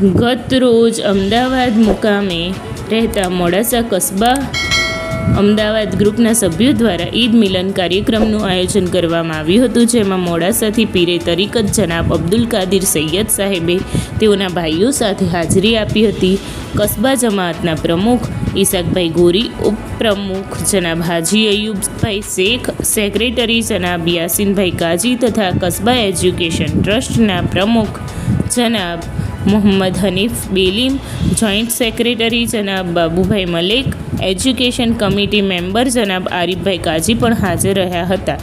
ગત રોજ અમદાવાદ મુકામે રહેતા મોડાસા કસ્બા અમદાવાદ ગ્રુપના સભ્યો દ્વારા ઈદ મિલન કાર્યક્રમનું આયોજન કરવામાં આવ્યું હતું, જેમાં મોડાસાથી પીરે તરીકત જનાબ અબ્દુલ કાદિર સૈયદ સાહેબે તેઓના ભાઈઓ સાથે હાજરી આપી હતી. કસ્બા જમાઅતના પ્રમુખ ઈસાકભાઈ ગોરી, ઉપપ્રમુખ જનાબ હાજી અયુબભાઈ શેખ, સેક્રેટરી જનાબ યાસીનભાઈ કાજી તથા કસ્બા એજ્યુકેશન ટ્રસ્ટના પ્રમુખ જનાબ મોહમ્મદ હનીફ બેલીમ, જોઈન્ટ સેક્રેટરી જનાબ Babubhai Malek, education committee member જનાબ આરીફભાઈ કાજી પણ હાજર રહ્યા હતા.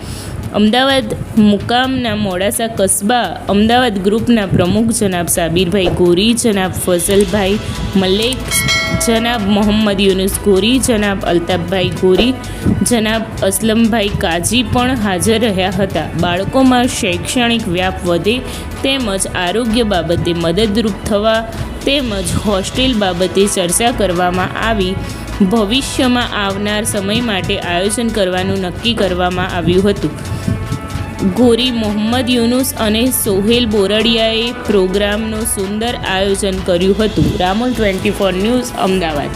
અમદાવાદ મુકામના મોડાસા કસ્બા અમદાવાદ ગ્રુપના પ્રમુખ જનાબ સાબિરભાઈ ગોરી, જનાબ ફઝલભાઈ મલેક, જનાબ મોહમ્મદ યુનુસ ગોરી, જનાબ અલ્તાફભાઈ ગોરી, જનાબ અસલમભાઈ કાજી પણ હાજર રહ્યા હતા. બાળકોમાં શૈક્ષણિક વ્યાપ વધે તેમજ આરોગ્ય બાબતે મદદરૂપ થવા તેમજ હોસ્ટેલ બાબતે ચર્ચા કરવામાં આવી. ભવિષ્યમાં આવનાર સમય માટે આયોજન કરવાનું નક્કી કરવામાં આવ્યું હતું. ગોરી મોહમ્મદ યુનુસ અને સોહેલ બોરડિયાએ પ્રોગ્રામનું સુંદર આયોજન કર્યું હતું. રામોલ 24 ન્યૂઝ, અમદાવાદ.